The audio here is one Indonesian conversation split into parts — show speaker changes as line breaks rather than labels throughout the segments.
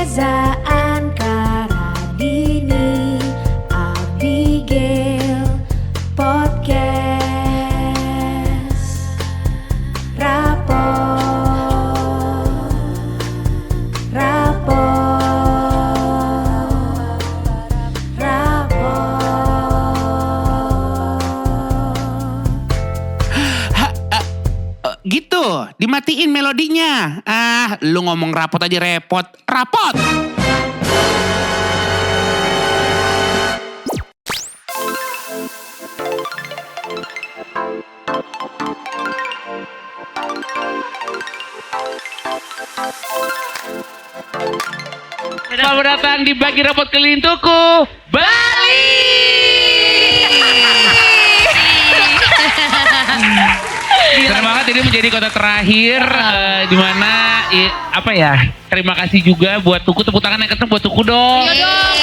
Reza, Karadini, Abigail, podcast
Gitu, dimatiin melodinya. Lu ngomong rapot aja repot. Rapot! Selamat datang di Bagi Rapot Keliling Tuku Bali. Senang banget ini menjadi kota terakhir di mana terima kasih juga buat Tuku, tepuk tangan yang kenceng buat Tuku dong.
Iya dong.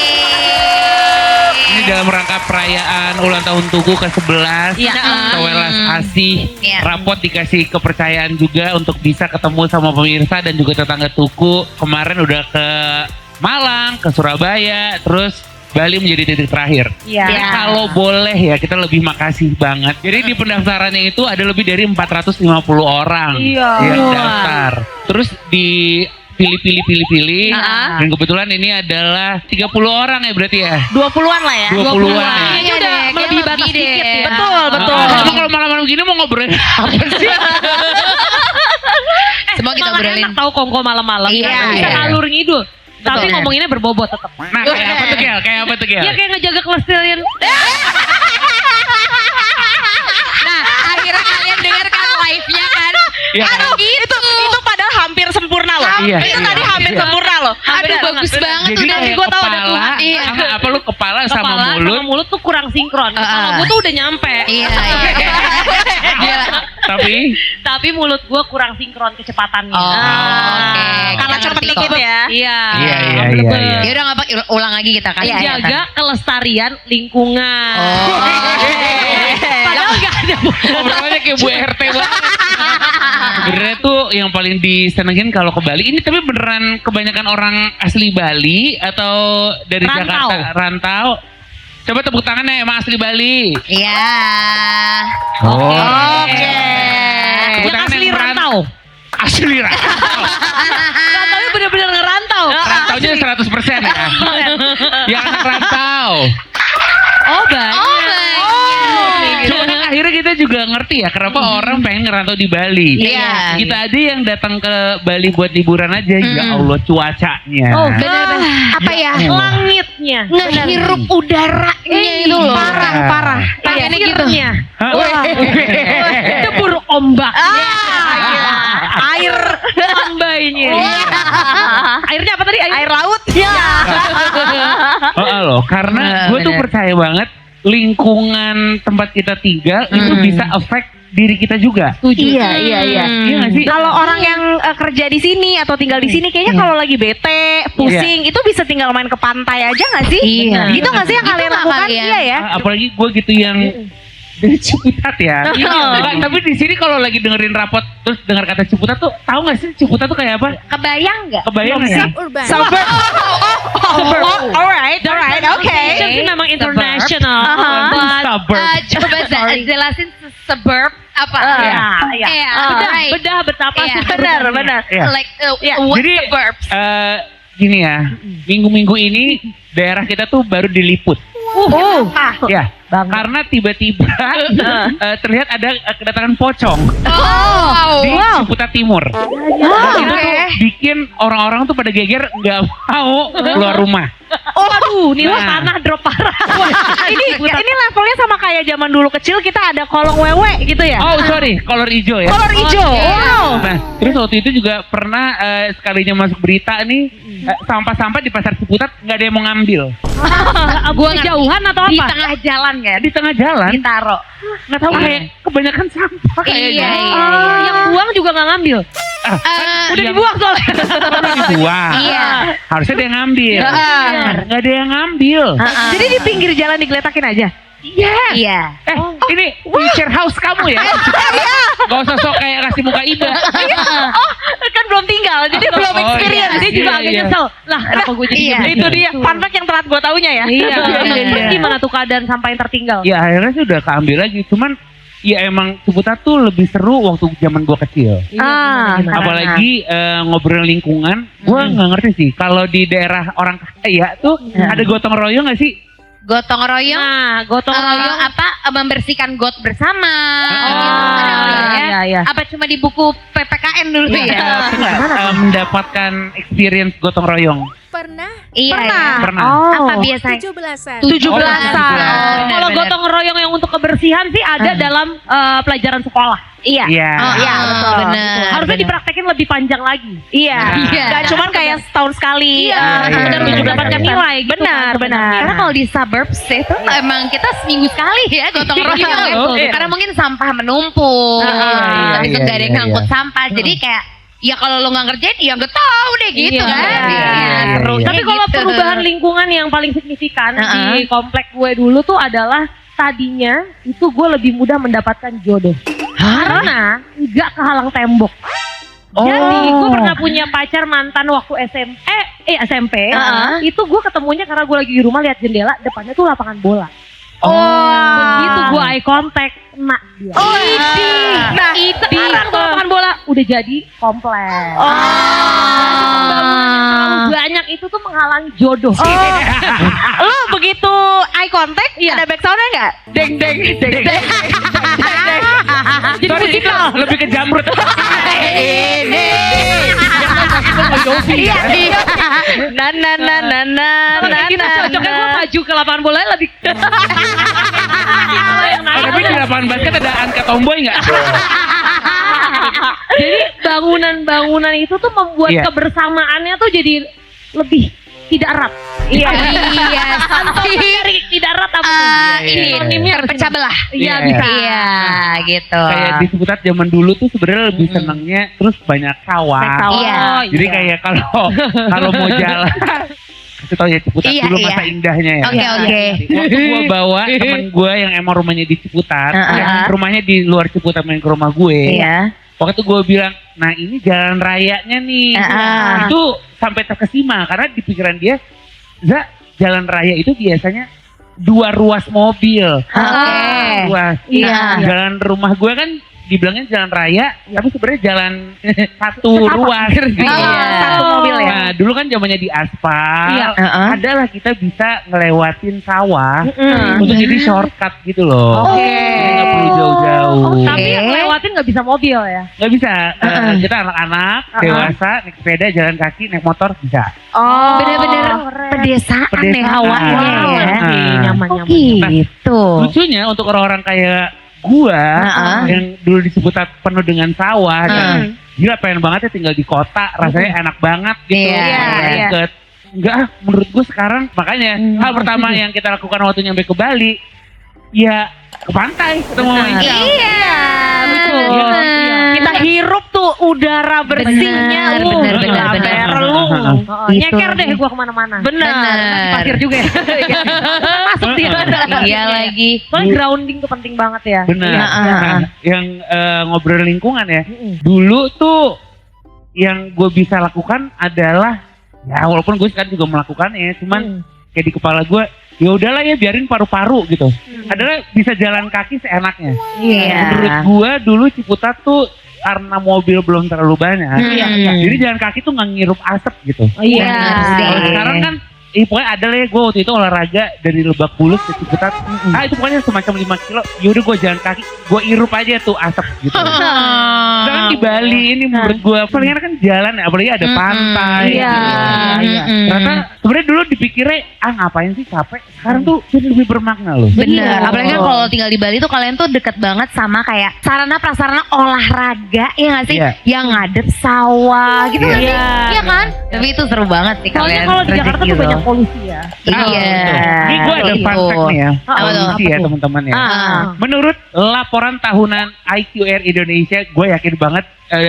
Ini dalam rangka perayaan ulang tahun Tuku ke-11.
Iya.
Welas Asih,
Iya.
Rapot dikasih kepercayaan juga untuk bisa ketemu sama pemirsa dan juga tetangga Tuku. Kemarin udah ke Malang, ke Surabaya, terus Bali menjadi titik terakhir.
Iya.
Ya, kalau boleh ya kita lebih makasih banget. Jadi di pendaftarannya itu ada lebih dari 450 orang yang daftar. Terus di pilih. Dan kebetulan ini adalah 30 orang ya berarti ya.
20-an lah ya.
20-an ya.
Kayaknya udah melebihi batas dikit ya. Betul.
Tapi kalau malam-malam gini mau ngobrolin apa sih?
Semua kita
malah
obrolin.
enak tahu kongko malam-malam.
Iya,
Bisa
iya.
ngalur ngidul. Tapi
Betul.
ngomonginnya berbobot tetap.
Nah kayak apa tuh Gel? Kayak apa tuh Gel?
Ya kayak ngejaga kelestarian.
Nah, akhirnya kalian dengarkan live-nya kan?
Iya.
Aduh, itu
padahal hampir sempurna loh.
Iya,
Itu
iya,
tadi hampir
iya.
sempurna loh.
Aduh, bagus banget
Jadi
udah.
kayak
gua tahu ada
kepala,
Tuhan.
Iya.
apa lu kepala sama
Kepala
mulut.
sama mulut tuh kurang sinkron. Kalau gue tuh udah nyampe.
Iya.
Tapi
Tapi mulut gue kurang sinkron kecepatannya.
Oh, oke.
Karena
Kita
cepet
ngerti
dikit
kok.
ya. Iya.
Iya.
Ya udah nggak apa, ulang lagi kita kan.
Menjaga kelestarian lingkungan.
Oh.
Padahal nggak ada.
obrolannya kayak Bu RT banget. Sebenarnya tuh yang paling disenengin kalau ke Bali ini, tapi beneran kebanyakan orang asli Bali atau dari
Rantau.
Jakarta rantau? Coba tepuk tangannya emang asli Bali.
Iya.
Oke.
Tepuk
Yang
tangan
asli
yang
rantau.
Asli rantau.
Rantaunya bener-bener ngerantau.
Rantaunya 100% ya. Yang anak rantau.
Oh banyak.
Cuma kan akhirnya kita juga ngerti ya kenapa orang pengen ngerantau di Bali.
Iya.
Kita aja yang datang ke Bali buat liburan aja, ya Allah cuacanya.
Oh
Bener-bener. Apa ya?
Langitnya.
Ngehirup udaranya gitu loh.
Parah.
Pengennya gitu.
Pasirnya.
Hah?
Debur ombak.
Gila.
Air lambainya. Airnya apa tadi? Air laut. Ya.
Loh, karena gue tuh
Bener.
percaya banget lingkungan tempat kita tinggal itu bisa efek diri kita juga.
Iya.
Iya nggak sih?
Kalau orang yang kerja di sini atau tinggal di sini kayaknya kalau lagi bete, pusing itu bisa tinggal main ke pantai aja nggak sih?
Iya.
Gitu nggak sih yang
Gitu
kalian
nggak
lakukan?
kalian?
Iya ya.
Apalagi gue gitu yang dari Ciputat ya. Nggak, tapi di sini kalau lagi dengerin rapot terus dengar kata Ciputat tuh, tahu nggak sih Ciputat tuh kayak apa?
Kebayang nggak?
Kebayang nggak ya?
Suburban.
Suburb. Alright, oke.
Pronunciation sih memang international. But
Suburb.
Coba jelasin suburb apa?
Iya. Bedah betapa
Iya.
sih
Benar.
Iya.
Like
Iya.
what
Jadi
suburbs?
gini ya, minggu-minggu ini daerah kita tuh baru diliput. Ya, karena tiba-tiba terlihat ada kedatangan pocong di Ciputat Timur. Dan itu tuh bikin orang-orang tuh pada geger nggak mau keluar rumah.
Waduh, nih
Nah.
tanah drop parah.
Ini levelnya sama kayak zaman dulu kecil kita ada kolong wewe gitu ya.
Oh sorry, kolor hijau ya.
Kolor hijau. Wow.
Nah, terus waktu itu juga pernah sekalinya masuk berita nih, sampah-sampah di pasar Ciputat nggak ada yang mau ngambil.
Gua jauhan atau
Di
apa?
tengah jalan kan?
Di tengah jalan,
Ditaro.
nggak tahu kayak kebanyakan sampah kayaknya.
Iya.
Yang buang juga nggak ngambil.
Udah
Dibuang soalnya.
Udah dibuang.
Iya.
Harusnya dia ngambil.
Benar.
Nggak ada yang ngambil.
Jadi di pinggir jalan digeletakin aja.
Iya.
Iya.
Ini future house kamu ya? Gak usah sok kayak kasih muka Ida.
Kan belum tinggal, jadi belum
Oh,
experience.
iya.
Dia juga agak
Iya.
nyesel. Lah, kenapa gue jadi gini? Itu dia. Fun fact yang telat gue taunya ya.
Iya.
Terus gimana tuh keadaan sampai yang tertinggal?
Ya akhirnya sih udah keambil lagi. Cuman ya emang Ciputat tuh lebih seru waktu zaman gua kecil. Apalagi ngobrol lingkungan, gua nggak ngerti sih. Kalau di daerah orang kaya tuh ada gotong royong nggak sih?
Gotong royong.
Nah, gotong royong
Membersihkan got bersama.
Iya.
Apa cuma di buku PPKN dulu ya?
Mendapatkan experience gotong royong.
Pernah
Iya.
Pernah.
Apa biasanya?
17-an.
17-an. Kalau
Benar.
gotong royong yang untuk kebersihan sih ada dalam pelajaran sekolah. Iya.
Iya.
Iya, betul.
Benar.
Harusnya dipraktekin lebih panjang lagi. Iya.
Iya.
Gak cuman kayak setahun sekali.
Iya.
Sekedar
Iya.
mendapatkan nilai. Gitu
Benar,
kan,
benar.
Karena kalau di suburbs itu emang kita seminggu sekali ya gotong royong.
betul.
Karena mungkin sampah menumpuk.
Iya,
Tapi itu
iya,
gak ada yang
iya,
ngangkut
iya.
sampah. Jadi kayak ya kalau lo nggak ngerjain ya nggak tahu deh gitu
Iya.
kan.
Iya,
Seru.
iya.
Tapi kalau
Gitu.
perubahan lingkungan yang paling signifikan di komplek gue dulu tuh adalah tadinya itu gue lebih mudah mendapatkan jodoh. Karena nggak kehalang tembok. Jadi gue pernah punya pacar mantan waktu SMP. Itu gue ketemunya karena gue lagi di rumah lihat jendela, depannya tuh lapangan bola. Begitu gue eye contact, kena dia. Nah, sekarang tuh lapangan bola udah jadi komplek. Terlalu banyak itu tuh menghalangi jodoh.
Lu begitu eye contact ada back soundnya nggak? Deng deng deng deng.
Jadi
Sorry, itu
musikal.
lebih ke jamrut.
Ini.
Iya.
Na na na na na
Kalau
na
kayak gitu
na.
cocoknya gue maju ke lapangan bola lebih.
Tapi di lapangan basket ada Anka Tomboy nggak?
Jadi bangunan-bangunan itu tuh membuat
Iya.
kebersamaannya tuh jadi lebih tidak erat.
Iya.
Dari tidak erat apa tuh?
Ini
Sinonimnya
terpecah belah.
Iya
Iya,
bisa.
Iya, gitu.
Kayak di Ciputat zaman dulu tuh sebenarnya lebih senengnya terus banyak sawah.
Iya.
Jadi kayak kalau mau jalan kasih tau ya Ciputat
Iya,
dulu
iya.
masa indahnya ya.
Oke.
Waktu gua bawa temen gue yang emang rumahnya di Ciputat, yang rumahnya di luar Ciputat main ke rumah gue.
Iya.
Waktu itu gue bilang, nah ini jalan rayanya nih. Itu sampai terkesima karena di pikiran dia, jalan raya itu biasanya 2 ruas mobil. Ruas.
Iya.
Jalan rumah gue kan dibilangnya jalan raya, tapi sebenarnya jalan satu ruas.
Satu mobil ya.
Nah dulu kan zamannya di aspal,
Iya.
adalah kita bisa ngelewatin sawah untuk jadi shortcut gitu loh. Jadi nggak perlu jauh-jauh.
Tapi yang lewatin nggak bisa mobil ya.
Nggak bisa. Kita anak-anak, dewasa, naik sepeda, jalan kaki, naik motor bisa.
Bener-bener pedesaan deh hawanya ya.
Nyaman-nyaman.
Gitu.
Lucunya untuk orang-orang kayak gua yang dulu di Ciputat penuh dengan sawah dan gila pengen banget ya tinggal di kota, rasanya enak banget gitu.
Iya.
Deket. Enggak, menurut gua sekarang makanya hal pertama yang kita lakukan waktu nyampe ke Bali ya ke pantai ketemu sama Ica.
Iya, betul.
Kita hirup tuh udara bersihnya.
Bener.
Lu.
Nyeker deh gua kemana-mana.
Bener.
Pasir juga ya. Masuk dia.
Iya lagi.
Soalnya grounding tuh penting banget ya.
Benar. Nah, yang ngobrol lingkungan ya. Dulu tuh yang gue bisa lakukan adalah ya walaupun gue sekarang juga melakukannya, cuman kayak di kepala gue ya udahlah ya biarin paru-paru gitu. Adalah bisa jalan kaki seenaknya.
Iya.
Menurut gue dulu Ciputat tuh karena mobil belum terlalu banyak. Jadi jalan kaki tuh nggak ngirup asap gitu.
Iya.
Kalau sekarang kan pokoknya ada lah ya gue waktu itu olahraga dari Lebak Bulus ke Ciputat. Itu pokoknya semacam 5 kilo. Yaudah gue jalan kaki, gue irup aja tuh asap gitu. Sedangkan di Bali ini menurut gue paling enak kan jalan ya, apalagi ada pantai.
Iya.
Ternyata sebenarnya dulu dipikirnya ngapain sih capek. Sekarang tuh jadi lebih bermakna loh.
Bener, apalagi kan kalau tinggal di Bali tuh kalian tuh deket banget sama kayak sarana-prasarana olahraga, ya nggak sih?
Iya.
Yang ngadep sawah gitu nggak sih? Iya kan? Tapi itu seru banget sih
Soalnya
kalian.
kalau di Jakarta tuh banyak polusi ya.
Iya.
Ini gue ada fun fact nih ya.
Apa tuh?
Polusi ya teman-teman ya. Menurut laporan tahunan IQR Indonesia, gue yakin banget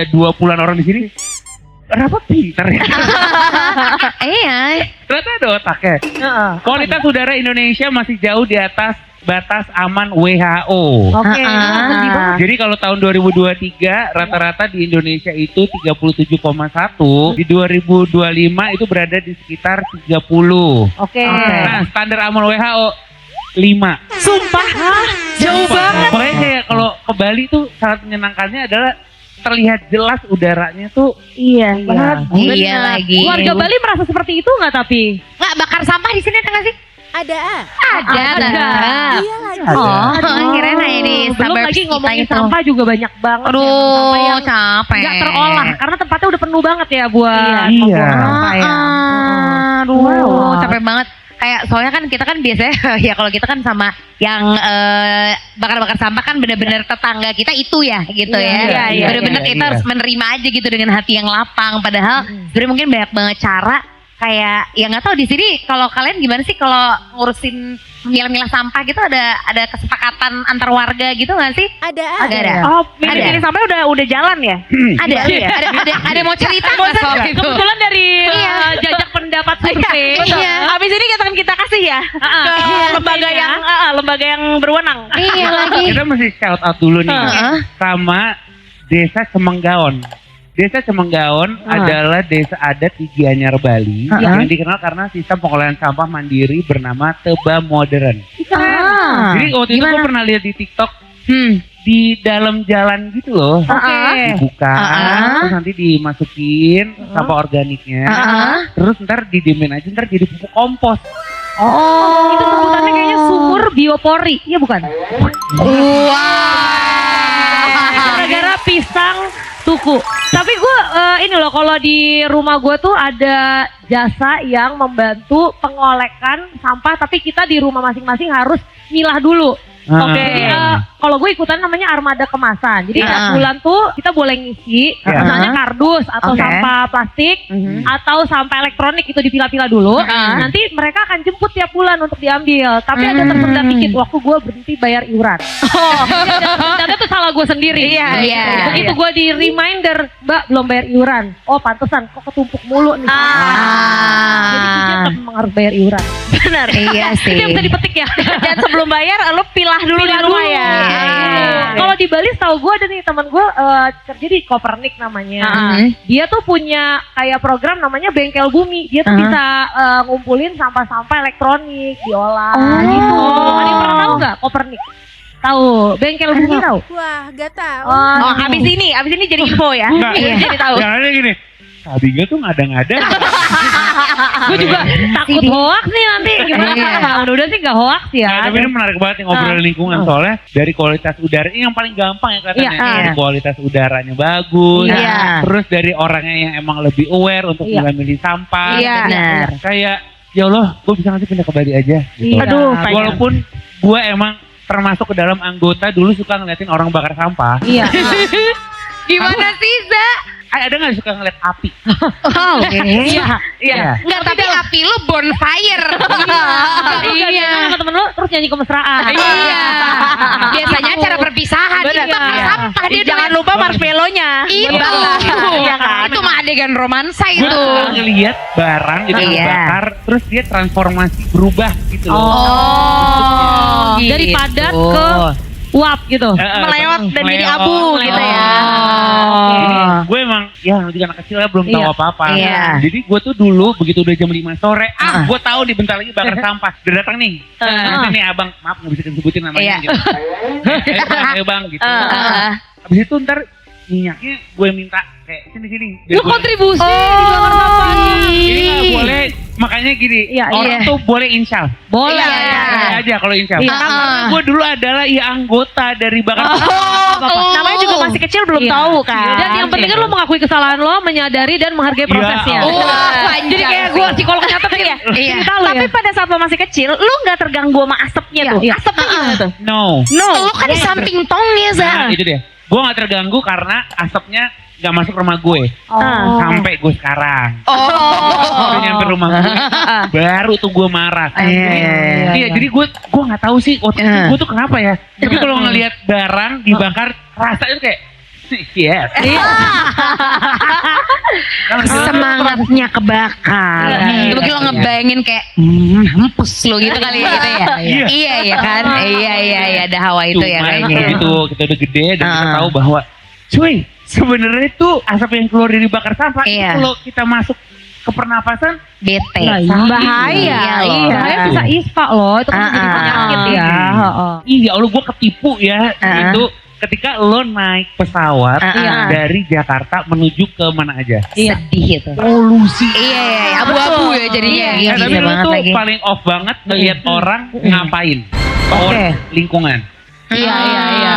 20-an orang di sini kenapa pinter ya?
Iya.
Ternyata ada otaknya. Kualitas udara Indonesia masih jauh di atas batas aman WHO.
Oke. Sedih banget.
Jadi kalau tahun 2023 rata-rata di Indonesia itu 37,1, di 2025 itu berada di sekitar 30.
Oke.
Nah, standar aman WHO 5.
Sumpah. Jauh banget.
Makanya kayak kalau ke Bali tuh sangat menyenangkannya adalah terlihat jelas udaranya tuh
Iya.
Iya lagi.
Warga Bali merasa seperti itu nggak tapi?
Nggak bakar sampah di sini ada nggak sih?
Ada.
Ada.
Iya lagi.
Oh, kirain aja di
Belum
suburbs
lagi
kita
ngomongin
gitu.
sampah juga banyak banget. ya,
Aduh,
sampah yang
capek.
nggak terolah karena tempatnya udah penuh banget ya buat
Iya.
membuang sampah ya.
Aduh,
Wow.
capek banget. Kayak soalnya kan kita kan biasanya ya kalau kita kan sama yang bakar-bakar sampah kan benar-benar tetangga kita itu ya gitu ya.
Iya,
Benar-benar kita harus menerima aja gitu dengan hati yang lapang. Padahal sebenarnya mungkin banyak banget cara kayak ya nggak tahu di sini kalau kalian gimana sih kalau ngurusin milah-milah sampah gitu ada kesepakatan antar warga gitu nggak sih?
Ada.
Ada.
Oh, milih-milih sampai udah jalan ya?
Ada. Ada mau cerita nggak soal itu?
Kebetulan dari
Iya.
jajak pendapat survei.
Iya.
Abis ini kita kasih ya ke lembaga yang berwenang.
Iya lagi.
kita mesti shout out dulu nih sama Desa Semenggaon. Desa Semenggaon adalah desa adat di Gianyar Bali yang dikenal karena sistem pengolahan sampah mandiri bernama Teba Modern. Jadi waktu itu gue pernah lihat di TikTok di dalam jalan gitu loh. Dibuka, terus nanti dimasukin sampah organiknya, terus ntar didiemin aja, ntar jadi pupuk kompos.
Itu sebutannya kayaknya sumur biopori. Iya bukan? Gara-gara pisang tuku. Tapi gue ini loh kalau di rumah gue tuh ada jasa yang membantu pengolekan sampah tapi kita di rumah masing-masing harus milah dulu. Oke. Jadi kalau gue ikutan namanya armada kemasan. Jadi tiap bulan tuh kita boleh ngisi misalnya kardus atau sampah plastik atau sampah elektronik itu dipilah-pilah dulu. Nanti mereka akan jemput tiap bulan untuk diambil. Tapi ada tersendat dikit waktu gue berhenti bayar iuran. Ternyata itu salah gue sendiri.
Iya.
Begitu gue di reminder, Mbak belum bayar iuran. Oh pantesan kok ketumpuk mulu nih. Jadi kita memang harus bayar iuran.
Benar.
Iya sih.
Itu yang bisa dipetik ya.
Dan sebelum bayar lo pilah dulu di rumah ya.
Kalau di Bali tahu gue ada nih teman gue kerja di Kopernik namanya. Dia tuh punya kayak program namanya Bengkel Bumi. Dia tuh bisa ngumpulin sampah-sampah elektronik diolah gitu. Ada yang pernah tahu nggak Kopernik? Tahu Bengkel Bumi tahu?
Wah, gak tahu.
Oh, abis ini jadi info ya.
Enggak,
Jadi tahu.
yang ada gini, Sabiga tuh ngada-ngada.
Gue juga takut hoax nih nanti gimana? Udah sih gak hoax ya.
Nah, tapi ini menarik banget nih ngobrol lingkungan soalnya dari kualitas udara ini yang paling gampang ya katanya. Dari kualitas udaranya bagus. Terus dari orangnya yang emang lebih aware untuk milih sampah.
Benar.
Kayak ya Allah, gue bisa ngasih pindah ke Bali aja. Gitu.
Aduh,
walaupun gue emang termasuk ke dalam anggota dulu suka ngeliatin orang bakar sampah.
Iya.
Gimana sih, Za?
Ada nggak suka ngeliat api?
Iya.
Enggak, tapi api lu bonfire.
Iya. Sama temen lu terus nyanyi kemesraan.
Iya. Biasanya acara perpisahan.
Bener.
Ini bakar sampah dia
Jangan lupa marshmallow-nya.
Itu.
Iya kan?
Itu mah adegan romansa
Gue
itu.
ngeliat barang gitu dibakar, terus dia transformasi berubah gitu loh.
Dari padat ke uap gitu.
Melewat dan jadi abu gitu ya.
Gue emang ya nanti anak kecil ya belum tahu apa-apa.
Iya.
Jadi gue tuh dulu begitu udah jam 5 sore, gue tahu nih bentar lagi bakar sampah. Udah datang nih. Nanti nih abang, maaf nggak bisa disebutin namanya gitu. Ayo bang gitu. Habis itu ntar minyaknya gue minta kayak sini.
Lu kontribusi di bakar sampah.
Ini nggak boleh, makanya gini, orang tuh boleh insyal.
Boleh.
Boleh aja kalau insyal.
Iya.
Karena gue dulu adalah anggota dari bakar sampah.
Namanya juga masih kecil belum tahu kan.
Dan yang penting kan lo mengakui kesalahan lo, menyadari dan menghargai prosesnya.
Jadi
kayak gue psikolog nyatet ya.
Iya.
Tapi pada saat lo masih kecil, lo nggak terganggu sama asapnya tuh. Asapnya gimana tuh?
No.
Lu kan di samping tongnya, Za.
Nah, itu dia. Gue gak terganggu karena asapnya gak masuk rumah gue. Sampai gue sekarang. Udah nyampe rumah gue. Baru tuh gue marah. Iya, jadi gue gak tahu sih waktu itu gue tuh kenapa ya. Tapi kalau ngelihat barang dibakar, rasanya tuh kayak yes.
Semangatnya kebakar.
Iya.
Mungkin lo ngebayangin kayak hempus lo gitu kali ya gitu ya. Iya kan? Iya ada hawa itu ya
Cuman
kayaknya.
begitu kita udah gede dan kita tahu bahwa cuy sebenarnya tuh asap yang keluar dari bakar sampah itu
Iya.
kalau kita masuk ke pernapasan
Bete.
Bahaya.
loh.
Bahaya bisa ispa loh. Itu kan jadi penyakit ya.
iya Allah gue ketipu ya itu ketika lo naik pesawat dari Jakarta menuju ke mana aja
Sedih itu.
polusi
Iya, abu-abu ya jadinya.
ya, tapi
Iya
lo
banget
tuh
lagi.
paling off banget ngeliat orang ngapain or lingkungan.
Iya.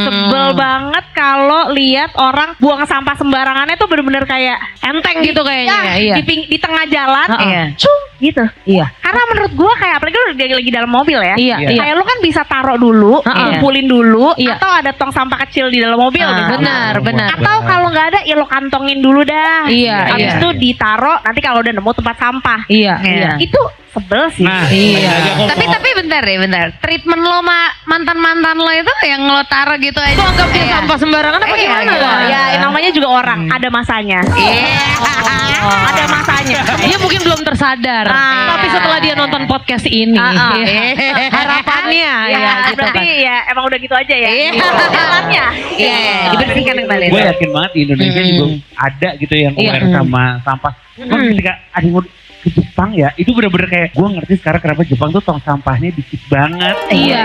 Sebel banget kalau lihat orang buang sampah sembarangannya tuh bener-bener kayak enteng gitu kayaknya.
Iya.
Di tengah jalan,
Iya.
cung gitu.
Iya.
Karena menurut gua kayak apalagi lu lagi dalam mobil ya.
Iya.
Kayak lu kan bisa taruh dulu, kumpulin dulu,
Iya.
atau ada tong sampah kecil di dalam mobil. gitu.
Benar.
Atau kalau nggak ada, ya lo kantongin dulu dah.
Iya,
Habis
iya.
itu ditaruh. Nanti kalau udah nemu tempat sampah,
Iya.
itu sebel sih.
Nah,
Iya.
lagi aku mau-
Tapi bentar deh, bentar. Treatment lo sama mantan-mantan lo itu yang lo taruh gitu aja.
Itu anggap dia
Iya.
sampah sembarangan apa
Iya,
gimana?
gitu.
Ya, namanya juga orang, ada masanya.
Iya.
Ada masanya.
Dia mungkin belum tersadar. Tapi setelah dia nonton podcast ini, harapannya ya gitu
Berarti
kan.
ya emang udah gitu aja ya.
Iya.
Jalannya.
Iya, dibersihkan kembali.
gue yakin banget di Indonesia juga ada gitu yang aware sama sampah. Cuman ketika ada yang mau ke Jepang ya, itu bener-bener kayak gue ngerti sekarang kenapa Jepang tuh tong sampahnya dikit banget.
Iya.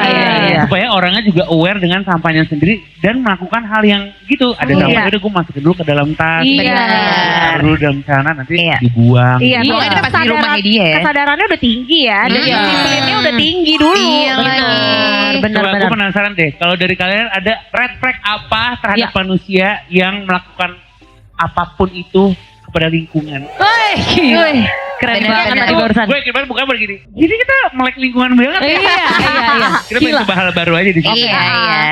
Supaya orangnya juga aware dengan sampahnya sendiri dan melakukan hal yang gitu. Ada sampah udah gue masukin dulu ke dalam tas.
Iya.
Taruh dulu dalam sana nanti
Iya.
dibuang.
Iya,
Iya,
pokoknya
pas di rumahnya dia ya.
kesadarannya udah tinggi ya. Dan
Iya.
disiplinnya udah tinggi dulu.
Iya
Benar.
Coba gue penasaran deh, kalau dari kalian ada red flag apa terhadap manusia yang melakukan apapun itu kepada lingkungan?
Keren
Bener,
banget
bener.
tadi barusan.
Gue kira bukan begini. Jadi kita melek lingkungan banget ya.
Iya.
Kita pengen coba hal baru aja di sini.
Iya,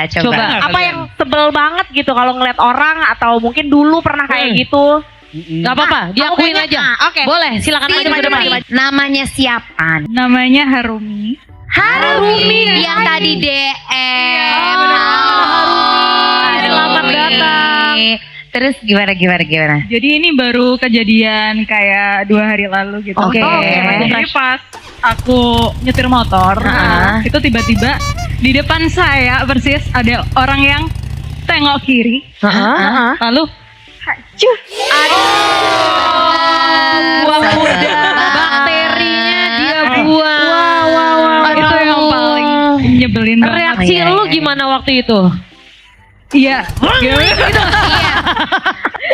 coba.
Coba.
Apa yang sebel banget gitu kalau ngeliat orang atau mungkin dulu pernah kayak gitu.
Gak apa-apa, diakuin
kayaknya,
aja.
oke.
Boleh, silakan aja ke depan.
Namanya siapa?
Namanya Harumi.
Harumi. Yang tadi DM.
Harumi. Selamat datang.
Terus gimana?
Jadi ini baru kejadian kayak 2 hari lalu gitu.
Oke.
Jadi pas aku nyetir motor, itu tiba-tiba di depan saya persis ada orang yang tengok kiri, lalu
Buang muda.
Bakterinya dia buang.
itu yang paling nyebelin banget.
Reaksi lu gimana waktu itu?
Iya.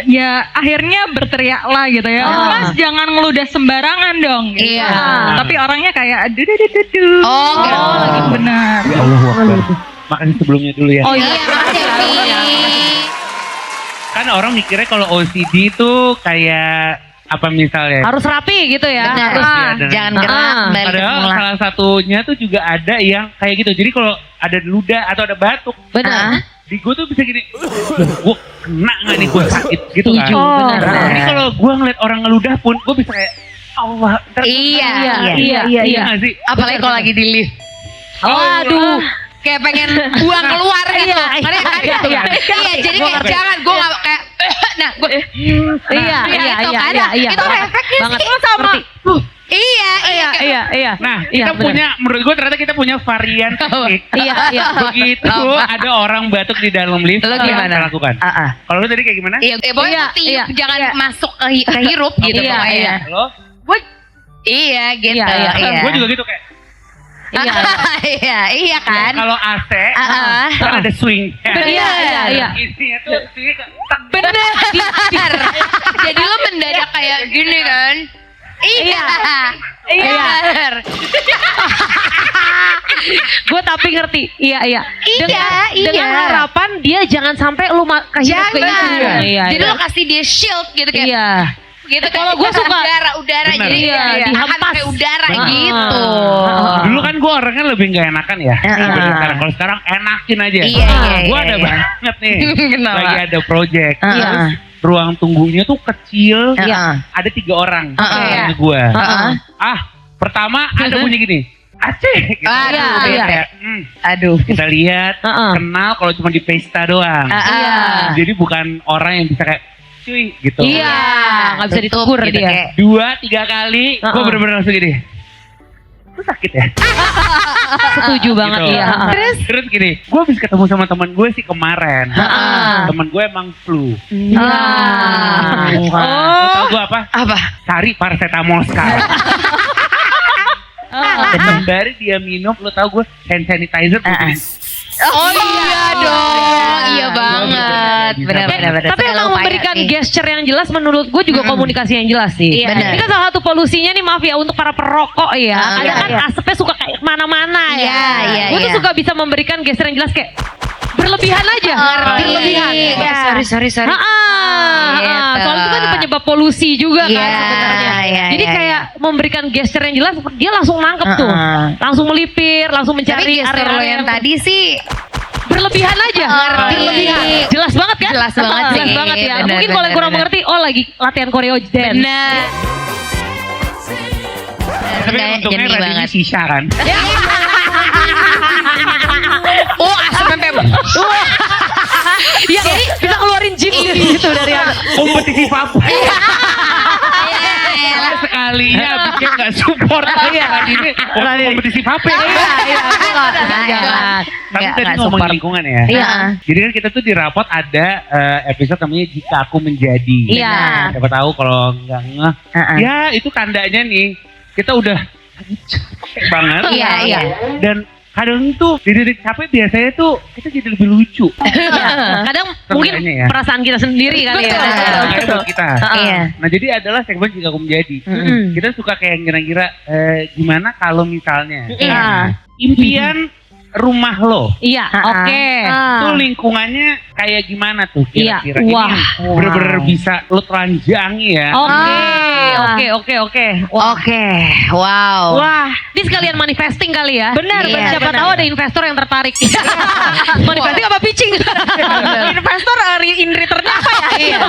Ya akhirnya berteriak lah gitu ya. Mas jangan ngeludah sembarangan dong. Gitu.
Iya.
Tapi orangnya kayak duh.
Oh,
lagi benar.
Ya Allah Akbar. Makasih sebelumnya dulu ya.
Oh
iya, makasih Pi.
Kan orang mikirnya kalau OCD itu kayak apa misalnya?
Harus rapi gitu ya.
Benar.
Harus ya, dan-
Jangan gerak kembali ke
Padahal
semula.
salah satunya tuh juga ada yang kayak gitu. Jadi kalau ada ludah atau ada batuk,
Benar.
di gue tuh bisa gini, gue kena nggak nih gue sakit gitu kan?
Setuju, benar.
Nah, Jadi kalau gue ngeliat orang ngeludah pun, gue bisa kayak Allah. ntar-
Iya.
Iya nggak sih?
Apalagi kalau lagi di lift.
Aduh.
Kayak pengen buang keluar gitu. Iya, jadi kayak jangan gue gak kayak nah gue
Iya.
itu refleksnya
Banget.
sih sama iya.
Nah,
Iya,
kita punya, menurut gue ternyata kita punya varian teknik.
Iya.
Begitu
Apa?
ada orang batuk di dalam lift,
Lo
apa yang
gimana?
kita lakukan? Kalau lu tadi kayak gimana?
Iya, pokoknya
Iya,
tiup,
iya.
jangan masuk ke hirup gitu
Iya,
pokoknya.
iya.
Lo?
Iya gitu.
Iya.
Gue juga gitu kayak.
Iya kan.
Kalau AC,
Ah.
kan ada swing.
Iya.
Isinya tuh swingnya ke tak.
Bener. Jadi lo mendadak kayak gini kan. Iya. Bener.
Gue tapi ngerti. Iya. Dengan
Iya.
harapan dia jangan sampai lu kehirup kayak gitu.
Jangan.
Iya.
Jadi lo kasih dia shield gitu kayak.
Iya.
Gitu kan.
Kalau gua suka-
udara
Bener.
jadi
Iya,
dihempas
dihempas.
udara
Ah.
gitu.
Dulu kan gue orangnya lebih gak enakan ya. dibanding sekarang. Kalau sekarang enakin aja.
Iya.
Gue ada banget nih.
Kenapa?
Lagi ada project.
Iya.
Terus ruang tunggunya tuh kecil.
Iya.
Ada 3 orang.
Iya.
Gue.
Heeh.
Pertama ada bunyi gini. Aceh. Gitu.
Aduh,
Terus
iya.
kayak,
Aduh.
kita lihat,
Heeh.
kenal kalau cuma di pesta doang.
Iya.
Jadi bukan orang yang bisa kayak cuy gitu.
Iya, nggak bisa
Tutup
ditegur
gitu,
dia.
kayak,
2-3 kali gue bener-bener langsung gini. Lu sakit ya?
Setuju banget
Gitu.
ya.
Terus gini, gue habis ketemu sama teman gue sih kemarin. Temen gue emang flu. Lo tau gue apa?
Apa?
Cari paracetamol sekarang. Dan sembari dia minum, lo tau gue hand sanitizer putih.
Oh iya dong, iya banget.
Bisa
Benar-benar.
Tapi emang memberikan gesture yang jelas menurut gue juga komunikasi yang jelas sih.
Iya. Benar.
Ini kan salah satu polusinya nih, maaf ya untuk para perokok ya. Ada
Iya,
kan asapnya suka kayak kemana-mana ya.
Iya,
Gue tuh
iya.
suka bisa memberikan gesture yang jelas kayak berlebihan aja. Berlebihan.
Ya, sorry.
Gitu. Soalnya itu kan penyebab polusi juga kan
Iya,
sebenarnya.
iya,
Jadi
iya,
kayak memberikan gesture yang jelas, dia langsung nangkep tuh. Langsung melipir, langsung
Tapi
mencari
gestur lo
area-area
yang tadi sih
berlebihan aja. Berlebihan. Jelas banget kan?
Jelas banget sih.
Jelas banget ya.
Benar,
Mungkin kalau yang kurang
benar.
mengerti, oh lagi latihan choreo dance.
benar.
Tapi untungnya
Jadi
radionya
banget.
sisa kan.
Oh, asapnya
Iya, jadi bisa keluarin jeep gitu dari atas.
Kompetisi apa?
Iya.
Sekalinya abisnya gak support. Ini kompetisi apa?
Jangan.
Tapi
Nggak
tadi ngomongin
support.
lingkungan ya.
Iya.
Jadi kan kita tuh di rapot ada episode namanya Jika Aku Menjadi.
Iya.
Siapa tahu kalau nggak ngeh. Ya itu tandanya nih. Kita udah capek banget.
Iya.
Dan kadang tuh di titik capek biasanya tuh kita jadi lebih lucu.
Kadang mungkin
Sebenarnya ya.
perasaan kita sendiri kali ya.
Kayak buat kita.
Iya.
Nah jadi adalah segmen Jika Aku Menjadi.
Mm-mm.
Kita suka kayak kira-kira gimana kalau misalnya
Iya.
impian rumah lo
Iya, oke.
tuh lingkungannya kayak gimana tuh
Iya.
kira-kira? Ini
Wah.
yang bener-bener bisa lo telanjangi ya.
Oke.
Oke. Wow.
Wah, ini sekalian manifesting kali ya.
Benar,
Iya,
benar,
Siapa
benar.
tahu ada investor yang tertarik. Manifesting apa pitching? Investor in returnnya apa ya? Iya.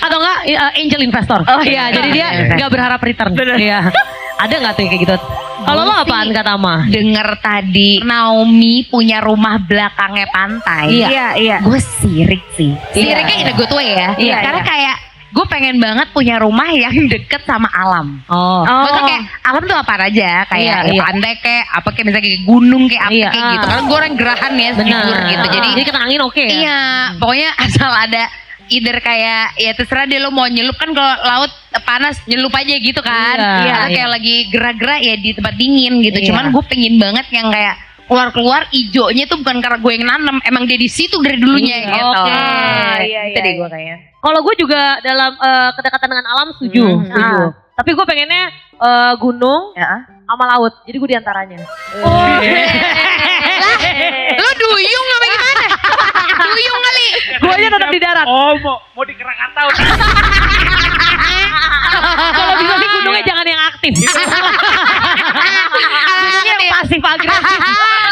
Atau enggak angel investor. Iya, jadi dia nggak berharap return. Iya. Ada nggak tuh yang kayak gitu? Kalau lo apaan kata Ma?
Dengar tadi Naomi punya rumah belakangnya pantai.
Iya.
Gue sirik sih. Siriknya in a good way ya.
Iya,
Karena
iya.
kayak gue pengen banget punya rumah yang deket sama alam.
Oh.
Maksudnya kayak alam tuh apa aja, kayak
Iya.
pantai kayak apa kayak misalnya kayak gunung kayak apa
Iya.
kayak gitu. Karena gue orang gerahan ya jujur gitu. Jadi
kena angin oke ya?
iya, pokoknya asal ada either kayak ya terserah deh lo mau nyelup kan kalau laut panas nyelup aja gitu kan.
Iya.
Atau kayak lagi gerak-gerak ya di tempat dingin gitu.
Iya.
Cuman gue pengen banget yang kayak keluar-keluar ijonya tuh bukan karena gue yang nanam, emang dia di situ dari dulunya
Iya,
gitu.
oke.
Itu deh gue kayaknya.
Kalau gue juga dalam kedekatan dengan alam setuju. Tapi gue pengennya gunung
Ya.
sama laut. Jadi gue diantaranya.
Lo duyung apa gimana? Duyung kali.
Gue aja tetap di darat.
Oh mau di Krakatau.
Kalau bisa sih gunungnya jangan yang aktif. Gunungnya yang pasif agresif.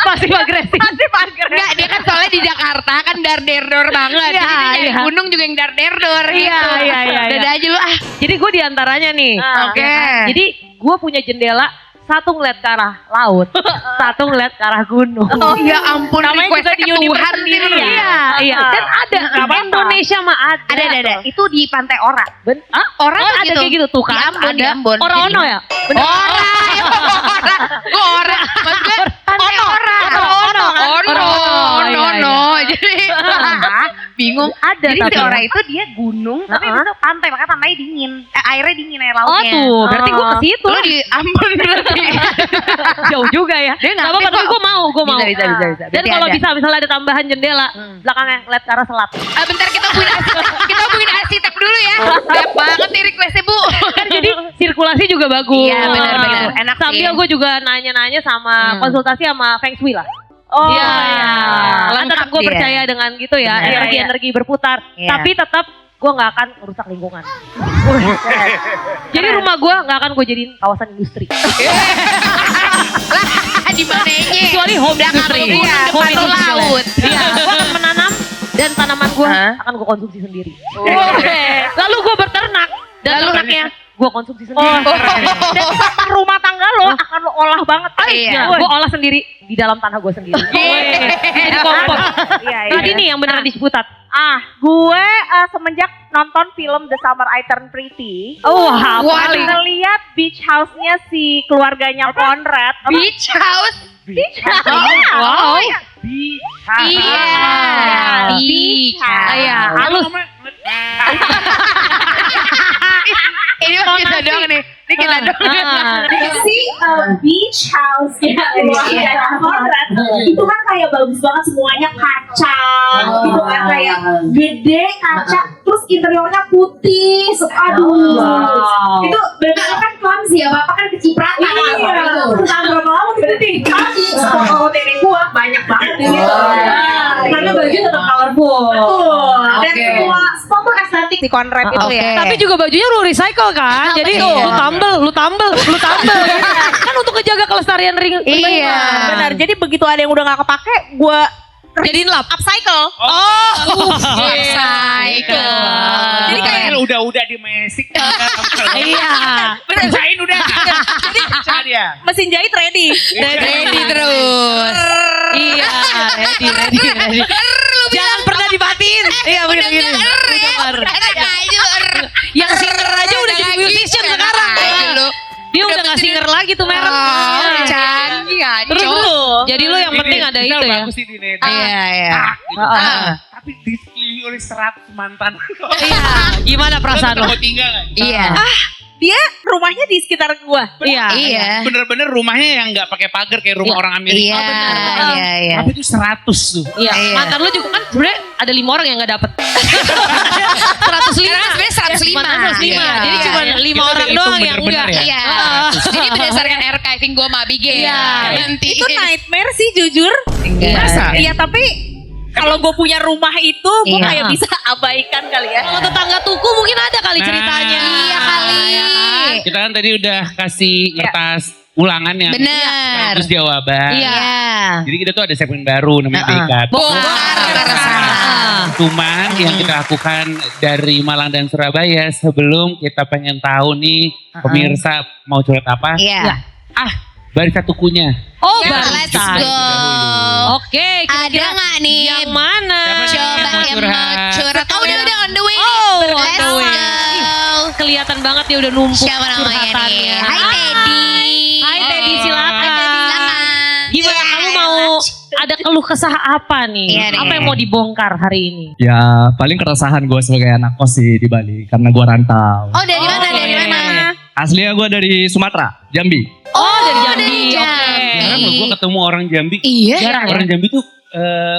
Pasif agresif.
Enggak, dia kan soalnya di Jakarta kan dar-der-dor banget.
Iya,
Jadi dia nyari
iya.
gunung juga yang dar-der-dor
Iya,
gitu.
iya.
Dadah aja lu ah.
Jadi gue diantaranya nih.
Oke.
Jadi gue punya jendela. Satu ngeliat ke arah laut, satu ngeliat ke arah gunung.
Oh ya ampun,
Namanya
request
juga di
ke
universe
Tuhan
sendiri
sih.
ya. Iya. Dan ada di Indonesia mah ada.
Ada. Itu di Pantai Ora. Ora
Oh,
tuh
ada
gitu.
kayak gitu tuh kan?
Di Ambon,
Ada.
di Ambon.
Ora
Jadi-
ono ya?
Ora. Ora. Maksudnya Pantai Ora.
Ono.
Ono. Jadi bingung.
Ada
Jadi
tapi
si
ya.
Ora itu dia gunung tapi itu pantai makanya pantainya dingin. Airnya dingin air
Oh
lautnya.
tuh, berarti gue ke situ.
Lu di Ambon berarti.
Jauh juga ya.
Dia
Gak
ngerti
apa-apa, tapi
kok.
gue mau.
Bisa.
Dan
Berarti
kalau
ada.
bisa misalnya ada tambahan jendela, belakangnya ngeliat ke arah selat.
Bentar kita hubungin arsitek dulu ya. Banyak banget nih requestnya Bu.
Kan jadi sirkulasi juga bagus.
Iya, benar-benar. Enak sih.
Sambil gue juga nanya-nanya sama konsultasi sama Feng Shui lah.
Oh,
Iya. Kan
lengkap
tetap gue
dia.
percaya dengan gitu ya,
Benar.
energi-energi berputar.
Iya.
Tapi tetap gue nggak akan merusak lingkungan. Jadi rumah gue nggak akan gue jadiin kawasan industri.
Lah, di mananya?
Kecuali home
Belakang
industry.
lu gunung, depan
Home
lu
industry.
laut.
Iya, gue akan menanam dan tanaman gue
Hah?
akan gue konsumsi sendiri. Lalu gue berternak dan
Lalu-
ternaknya
gue konsumsi sendiri. Dan sampah rumah tangga lo akan lo olah banget.
Iya.
Gue olah sendiri di dalam tanah gue sendiri.
Jadi kompos.
Iya.
Tadi nih yang beneran di Ciputat.
Gue semenjak nonton film The Summer I Turned Pretty.
Wah,
Ngeliat beach house-nya si keluarganya Conrad.
beach house.
Wow.
Iya. Beach house.
Iya, halus.
Ini mah kita doang nih. Ini kita doang.
Si beach house keluarga Conrad itu kan kayak bagus banget, semuanya kaca gitu kan, kayak gede kaca, terus interiornya putih, itu benar-benar kan clumsy ya, bapak kan kecipratan berapa lama berarti kaki kalau nenek gua banyak banget di situ karena baju tetap colorful, dan semua spot tuh estetik si Conrad itu ya.
Tapi juga bajunya lu recycle kan, jadi lu tambel gitu. Kan untuk ngejaga kelestarian ring.
Iya.
Benar, jadi begitu ada yang udah gak kepake, gue
Jadiin lap.
upcycle.
Upcycle.
Jadi kayak udah di mesik.
Iya.
Bersain udah. Jadi dia.
Mesin jahit ready.
Ready terus.
Iya, ready. Jangan pernah dibatin. Iya, bener. Yang singer aja udah jadi musician sekarang. Dia udah gak singer lagi tuh merek.
Canggih
Terus
ngaco.
lu, jadi lu yang penting ada itu ya.
Bagus sih di net.
Iya.
Tapi dikelilingi oleh 100 mantan.
Iya, gimana perasaan lo?
Mau tinggal nggak?
Iya.
Dia rumahnya di sekitar gua.
Iya.
Iya.
Bener-bener rumahnya yang nggak pakai pagar kayak rumah orang Amerika.
Iya.
Tapi itu 100 tuh.
Iya,
Iya.
mantan lu juga kan sebenarnya ada 5 orang yang gak dapet. 105.
Sebenarnya 105.
Mantan 105.
Iya.
Jadi
Iya.
cuma 5
Kita
orang
udah
doang
hitung
yang
bener-bener
enggak.
ya?
Iya. Jadi berdasarkan archiving gue sama Abigail.
Iya.
Nanti
Itu nightmare sih jujur.
Masa?
Iya, tapi kalau gue punya rumah itu, gue
Iya.
kayak bisa abaikan kali ya.
Kalau tetangga tuku mungkin ada kali
Nah.
ceritanya.
Iya kali.
Kita kan tadi udah kasih kertas ulangan yang
Bener.
terus jawaban.
Iya.
Jadi kita tuh ada segmen baru namanya Dekat.
Bongkar keresahan.
Cuman yang kita lakukan dari Malang dan Surabaya sebelum kita pengen tahu nih pemirsa mau curhat apa.
Iya.
Barista tukunya.
Oh,
Ya,
barista.
let's go.
Oke,
Ada
kira-kira
nggak nih?
yang mana?
Siapa nih?
Coba
Yang mau
yang
curhat.
mau curhat. Oh, udah on the way.
Oh,
nih.
on
Let's
the way.
go.
Kelihatan banget dia udah numpuk
Siapa namanya nih?
curhatannya.
Hai Teddy.
Hai Teddy, silakan.
Hai Teddy, silakan.
Gimana
Iya.
kamu mau ada keluh kesah apa nih?
Iya nih.
Apa yang mau dibongkar hari ini?
Ya paling keresahan gue sebagai anak kos sih di Bali karena gue rantau.
Oh, dari mana? Dari mana?
Aslinya gue dari Sumatera, Jambi.
Oh, dari Jambi.
dari
Oke.
Jambi.
Jarang loh gue ketemu orang Jambi.
Iya.
Jarang ya?
Orang Jambi tuh